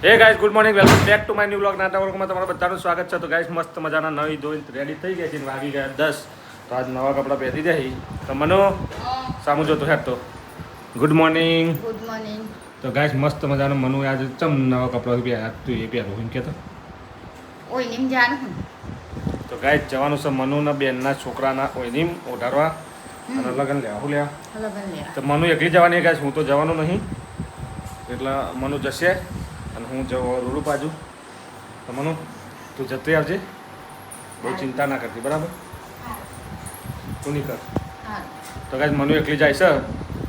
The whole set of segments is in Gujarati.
હે guys good morning welcome back to my new blog નાટા વર્કમાં તમારું બધાનું સ્વાગત છે. તો ગાઈસ મસ્ત મજાના નવી ધોઈને રેડી થઈ ગયા છે ને વાગી ગયા 10. તો આજ નવા કપડાં પહેરી જાય તો મનો સામું જોતો હેડ તો ગુડ મોર્નિંગ. Good morning. તો ગાઈસ મસ્ત મજાનો મનુ આજે ચમ નવા કપડાં પહેર્યા તું એ પહેરો એમ કહેતો ઓઈનીમ જાનું. તો ગાઈસ જવાનું છે મનુના બેનના છોકરાના ઓઈનીમ ઓઢારવા અને લગન લેવા હું લેવા લગન લેવા. તો મનુ એકલી જવાની ગાઈસ, હું તો જવાનું નહીં એટલે મનુ જશે અને હું રોડ બાજુ. તો મનુ તું જતી આવજે, બહુ ચિંતા ના કરતી બરાબર, તું નહીં કર. તો ગાઈસ મનુ એકલી જાય છે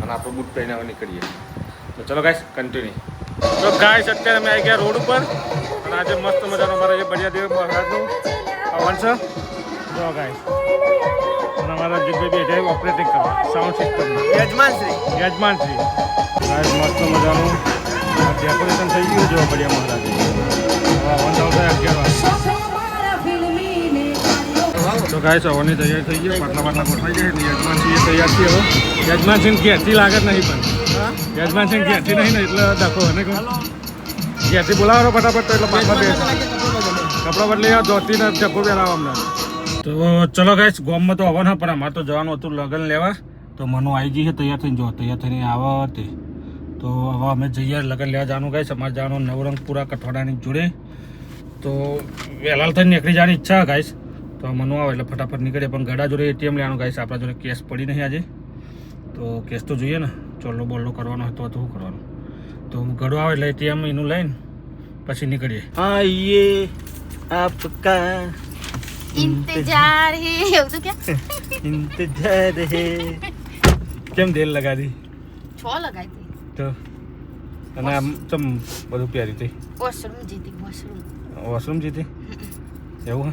અને આપણે બૂટ પહેરીને હવે નીકળીએ. તો ચલો ગાઈસ કન્ટિન્યુ. તો ગાઈસ અત્યારે અમે આવી ગયા રોડ ઉપર અને આજે મસ્ત મજાનો અમારા જે બળિયા દેવ મહારાજનું પવન છે. તો ગાઈસ અને અમારા જીતભાઈ બેઠા ઓપરેટિંગ કરવા સાઉન્ડ સિસ્ટમમાં યજમાનશ્રી ગાઈસ મસ્ત મજાનું ડેકોરેશન થઈ ગયું જો બળિયા મહારાજે. તો ગાઈસ હવાની તૈયારી થઈ ગઈ, પાટલા ગોઠવાઈ જાય એટલે યજમાનસિંહ તૈયાર છે. હવે યજમાનસિંહ ઘેરથી લાગે જ નહીં, પણ યજમાનસિંહ ઘેરથી નહીં ને એટલે ડખો અને ઘેરથી બોલાવો ફટાફટ. તો એટલે પાટલા બે કપડા બદલી ધોતી ને ડખો પહેરાવો અમને. તો ચલો ગાઈસ ગોમમાં તો આવવાના, પણ અમારે તો જવાનું હતું લગન લેવા. તો મનો આવી જઈએ તૈયાર થઈને, જો તૈયાર થઈને આવે તે. તો હવે અમે જઈએ લગન લેવા જવાનું ગાઈસ. અમારે જવાનું નવરંગપુરા કઠવાડાની જોડે. તો વહેલા થઈને નીકળી જવાની ઈચ્છા ગાઈસ. તો મનો આવે એટલે ફટાફટ નીકળે, પણ ગડા જોડે એટીએમ લેવાનું ગાઈસ. આપણા જોડે કેશ પડી નહીં આજે, તો કેશ તો જોઈએ ને, ચોલ્લો બોલ્લો કરવાનો હતો તો શું કરવાનું. તો ગડો આવે એટલે એટીએમ એનું લઈને પછી નીકળીએ. આઈએ આપકા ઇંતજાર હે એવું તો કે ઇંતજાર હે. કેમ દેર લગા દી છો લગાઈ તી તો અને આમ ચમ બધું પહેરી હતી વોશરૂમ જીતી વોશરૂમ જીતી એવું.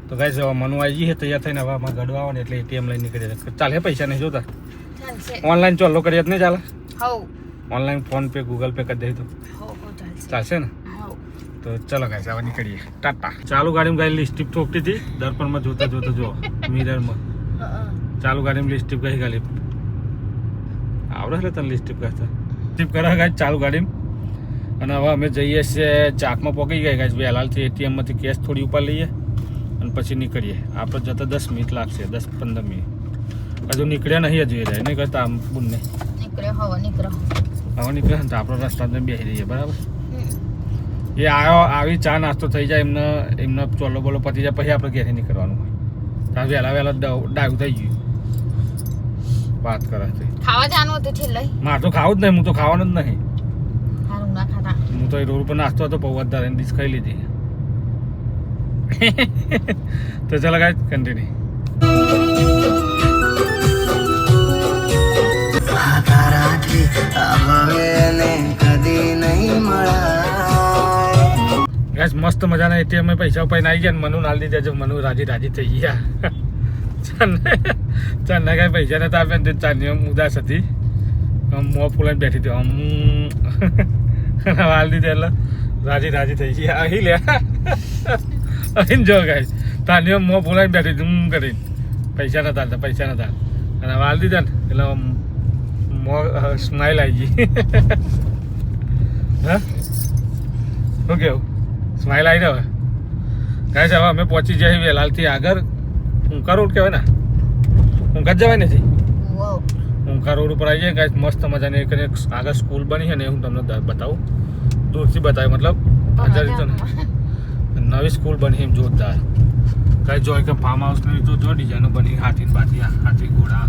તો ગાઈસ હવે મનુ આવી જઈએ તૈયાર થઈને. હવે અમારે ગડવા આવે ને એટલે એટીએમ લઈને નીકળી જાય. ચાલે પૈસા નહીં જોતા, ચાલશે. ઓનલાઈન ચોલ્લો કરીએ જ નહીં ચાલે. હવ online phone pay Google pay કરી દઈએ તો ચાલશે. ચાલશે ને. હવ તો ચલો ગાઈસ હવે નીકળીએ. ટાટા. ચાલુ ગાડીમાં ગાઈ લિસ્ટીપ ઠોકતી હતી દર્પણમાં જોતા જોતા, જો મિરરમાં ચાલુ ગાડીમાં લિસ્ટીપ કહી ગાલી આવડે એટલે તને લિસ્ટીપ કરતા લિસ્ટીપ કરા ગાઈસ ચાલુ ગાડીમાં. અને હવે અમે જઈએ છીએ ચાકમાં પહોંચી ગયા ગાઈસ. વહેલાથી એટીએમમાંથી કેશ થોડી ઉપર લઈએ અને પછી નીકળીએ. આપણે જતા 10 મિનિટ લાગશે, 10-15 મિનિટ. હજુ નીકળ્યા નહીં, હજુ એ જાય નહીં કરતા આમ બુનને નીકળે હવે નીકળે ને તો આપણે રસ્તામાં બેસી રહીએ બરાબર. એ આવી ચા નાસ્તો થઈ જાય એમને ચોલ્લો બોલો પતી જાય પછી આપણે ઘેરથી નીકળવાનું હોય. ત્યાં વહેલા ડાયું થઈ ગયું વાત કરે છે. ખાવા જવાનું હતું છેલ્લે. મારે તો ખાવું જ નહીં, હું તો ખાવાનું જ નહીં. હારું ના ખાતા. હું તો એ રોડ ઉપર નાસ્તો હતો પૌવા ધારીને ડીશ ખાઈ લીધી. તો ચાલો ગાઈસ કન્ટિન્યુ. ગાઈસ મસ્ત મજાના એટીએમ પૈસા ઉપાઈને આવી ગયા. મનુ નાલ દીધા, મનુ રાજી થઈ ગયા. ચાંદને કાંઈ પૈસા નતા આપ્યા ને ચાંદની ઉદાસ હતી, મોં ફૂલાઈને બેઠી હતી. હાલ દીધા એટલે રાજી થઈ ગયા. અહીં લે અહીં જો ગાઈસ ચાંદની મોં ફૂલાઈને બેઠી હતી કરીને. પૈસા નતા અને હાલ દીધા ને એટલે સ્માઈલ આવી ગઈ. હા શું કેવું, સ્માઈલ આવી ને હવે ગાઈસ. હવે અમે પહોંચી જઈએ વેલાલથી આગળ ઊંકા રોડ કહેવાય ને, ઊંકા જ જવાય નથી. ઊંકા રોડ ઉપર આવી જાય ગાઈસ. મસ્ત મજાની એક આગળ સ્કૂલ બની છે ને, હું તમને બતાવું, દૂરથી બતાવ્યું મતલબ હાજર તો ને નવી સ્કૂલ બની એમ જોરદાર ગાઈસ. જો એક ફાર્મ હાઉસ ને તો જો ડિઝાઇનો બની, હાથી બાથી હાથી ઘોડા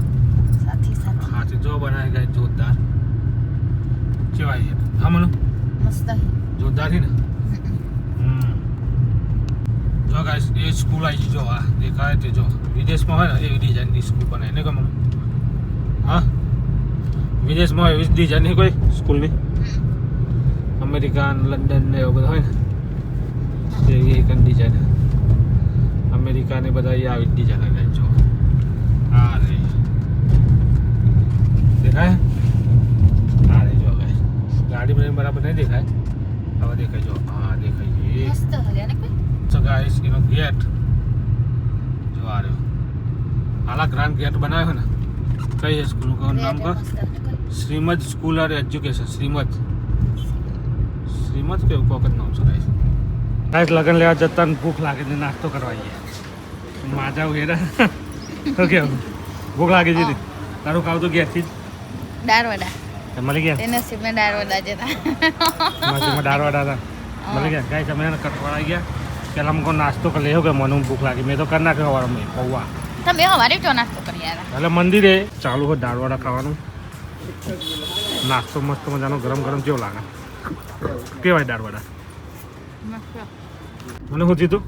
હાથી જો બનાવી ગાઈસ જોરદાર. કેવાય હા મનુ મસ્ત જોરદાર છે ને. જો ગાઈસ એ સ્કૂલ આવી જો આ દેખાય તે, જો વિદેશમાં હોય ને એવી ડિઝાઇનની સ્કૂલ બનાવી ને ગમે. હા વિદેશમાં એવી ડિઝાઇનની કોઈ સ્કૂલની, અમેરિકા લંડન ને એવું બધું હોય ને એવી એક ડિઝાઇન. અમેરિકા ને બધા આવી ડિઝાઇન ગાય જો. હા રે દેખાય, હા રે જો ગાઈસ ગાડી મને બરાબર નહીં દેખાય, હવે દેખાય જો. હા દેખાય મસ્ત હલ્યા ને કોઈ. So guys, એનો ગેટ જો આ રહ્યો. આલા ગ્રાન્ડ ગેટ બનાવ્યો ને. કઈ સ્કૂલનું નામ કહો? શ્રીમદ સ્કૂલ ઓર એજ્યુકેશન. શ્રીમદ શ્રીમદ કેવું કોક જ નામ છે ગાઈસ. ગાઈસ લગન લેવા જતા ભૂખ લાગે ને નાસ્તો કરવા આવીએ. માજા ઉહેરા શું કેવું ભૂખ લાગી જતી તારું ખાવ તો ઘેરથી જ દાળ વડા મળી ગયા તે નસીબમાં દાળ વડા જતા નસીબમાં દાળ વડા હતા મળી ગયા ગાઈસ અમે એને કટવાળ આવી ગયા પેલા અમકો નાસ્તો કરી લેવો કે મને ભૂખ લાગી મેં તો કરી નાખ્યો સવારમાં પૌવા તમે હવારે ચો નાસ્તો કરી આવ્યા એટલે મંદિરે ચાલુ હોય દાળ વડા ખાવાનું નાસ્તો મસ્ત મજાનો ગરમ ગરમ કેવો લાગે કેવાય દાળ વડા મને શું થયું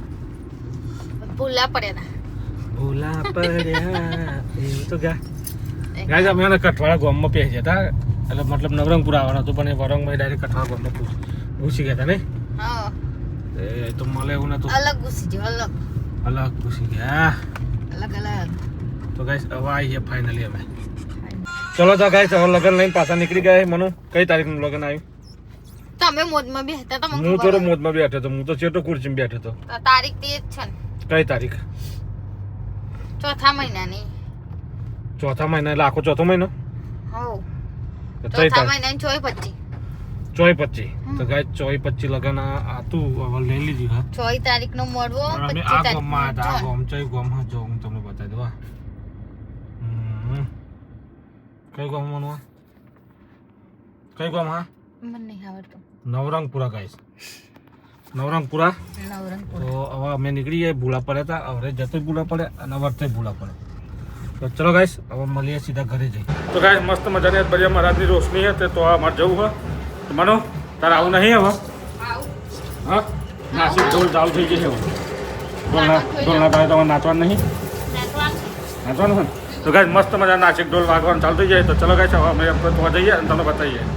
ભૂલા પડ્યા ભૂલા પડ્યા એવું તો ગાય અમે એને કઠવાળા ગામમાં પહેરી જતા એટલે મતલબ નવરંગપુર આવવાનું હતું પણ એ વરંગમાં ડાયરેક્ટ કઠવાળા ગામમાં ઘૂસી ગયા હતા ને હા એ તો મળે એવું નતું અલગ ઘૂસી જો અલગ અલગ ઘૂસી ગયા અલગ અલગ તો ગાઈસ હવે આવીએ ફાઇનલી અમે ચલો તો ગાઈસ હવે લગન લઈને પાછા નીકળી ગયા મનુ કઈ તારીખનું લગન આવ્યું તમે મોજમાં બેસતા તો હું થોડો મોજમાં બેઠો હતો હું તો ચેટો ખુરશીમાં બેઠો હતો તારીખ તે જ છે ને કઈ તારીખ ચોથા મહિનાની ચોથા મહિના એટલે આખો ચોથો મહિનો હો તો કઈ ચોથા તારીખ મહિનાની 24-25 24-25 તો ગાઈસ 24-25 લગન આતું હવે લઈ લીધી હા 24 તારીખનો મોડવો અમે 25 આ ગામમાં હતા આ તારીખનો ગામ ચઈ ગામ હા જો હું તમને બતાવી દઉં કઈ ગામ મનુ કઈ ગામ હા મને નહીં આવડતું નવરંગપુરા ગાઈસ નવરંગપુરા નવરંગપુર તો હવે અમે નીકળી ગયા ભૂલા પડ્યા હતા હવે જતો ભૂલા પડે અને વર્તે ભૂલા પડે તો ચલો ગાઈસ હવે મળીએ સીધા ઘરે જઈએ તો ગાઈસ મસ્ત મજાની બરિયા મહારાજની રોશની છે તો અમારે જવું હોય તો માનો તારે આવું નહીં હવે હા નાસિક ઢોલ ચાલુ થઈ જશે હવે ઢોલના તારે તમારે નાચવાનું નહીં નાચવાનું હોય તો ગાઈસ મસ્ત મજા નાસિક ઢોલ વાગવાનું ચાલુ થઈ જાય તો ચલો ગાઈસ હવે અમે તો જઈએ અને તમને બતાવીએ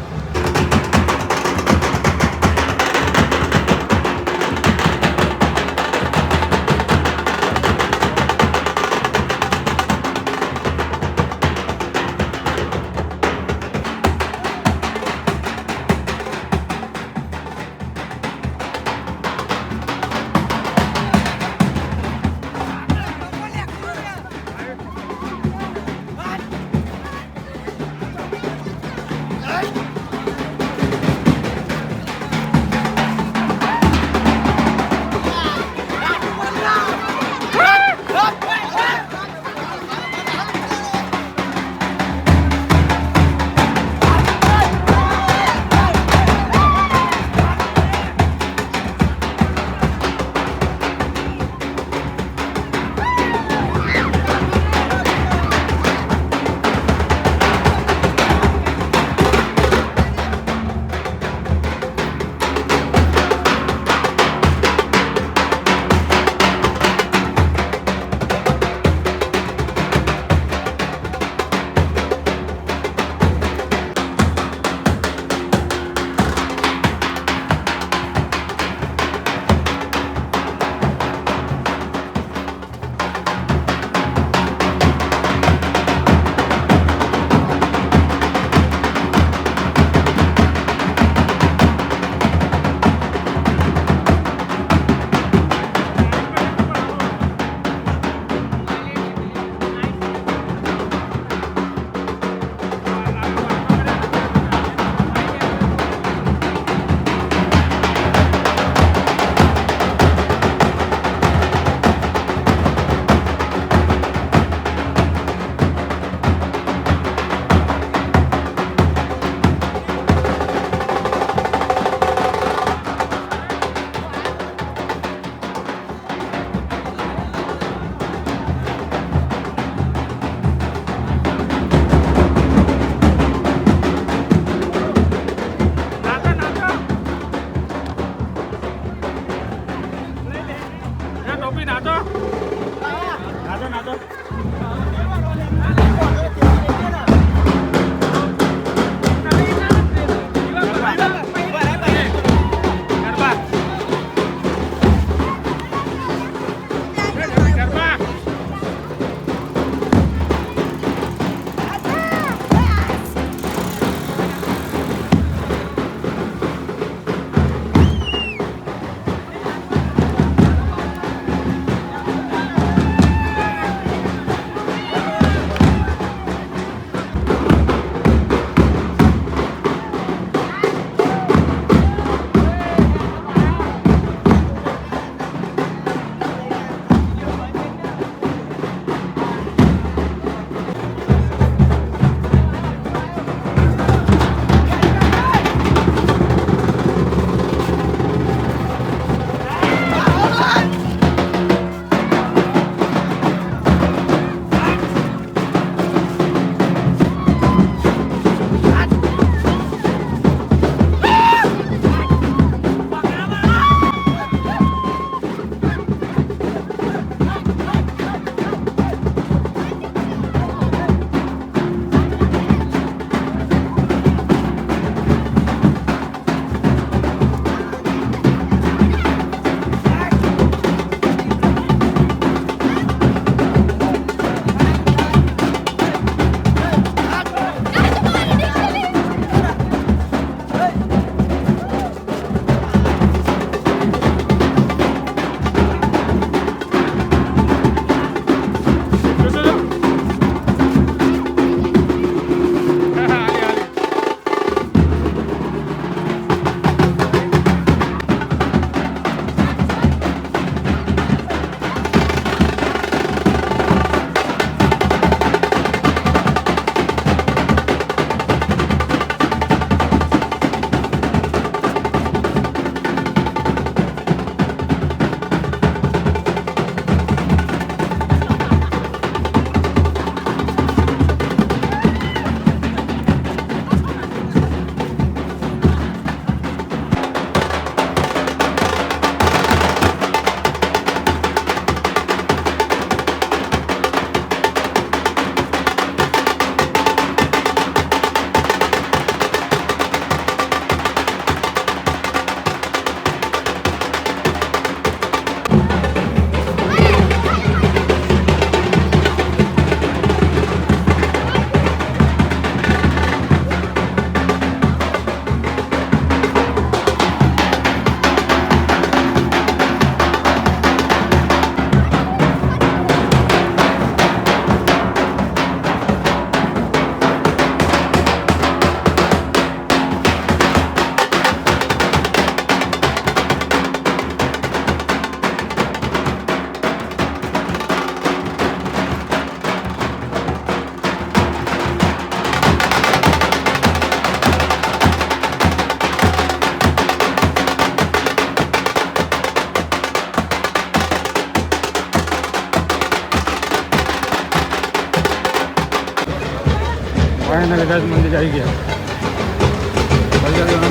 ફાઇનલ ગાઈસ મંદિર આવી ગયા.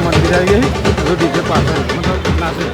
મંદિર આવી ગઈ. હવે ડીજે પાછળ મતલબ નાસે.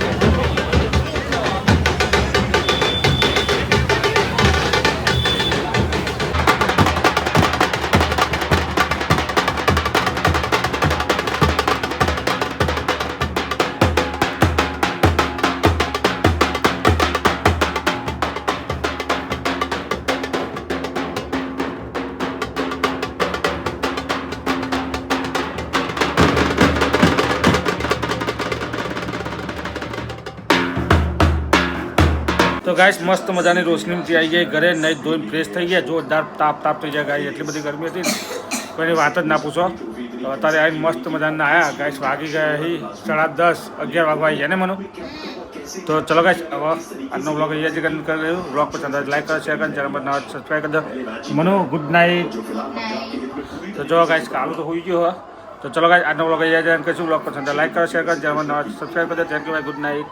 તો ગાઈસ મસ્ત મજાની રોશનીથી આવી ગઈ ઘરે, નહીં ધોઈને ફ્રેશ થઈ ગયા. જોરદાર તાપ થઈ જાય ગાઈસ, એટલી બધી ગરમી હતી કોઈની વાત જ ના પૂછો. તો અત્યારે આવીને મસ્ત મજાના આવ્યા ગાઈસ. વાગી ગયા 10:30 11 વાગવા આવી ગયા ને મનો. તો ચલો ગાઈસ હવે આજનો બ્લોગ અહીંયા જ કરી રહ્યું. બ્લોગ પસંદ આવે લાઈક કરો, શેર કરો, ચેનલ પર નવા સબસ્ક્રાઈબ કરી દો. મનો ગુડ નાઇટ. તો જો ગાઈસ કાલું તો હોઈ ગયો. તો ચલો ગાઈસ આજનો બ્લોગ અહીંયા જ કરીશું. બ્લોગ પસંદ આવે લાઈક કરો, શેર કરો, ચેનલ પર નવા સબસ્ક્રાઈબ કરી દો. થેન્ક યુ ભાઈ, ગુડ નાઇટ.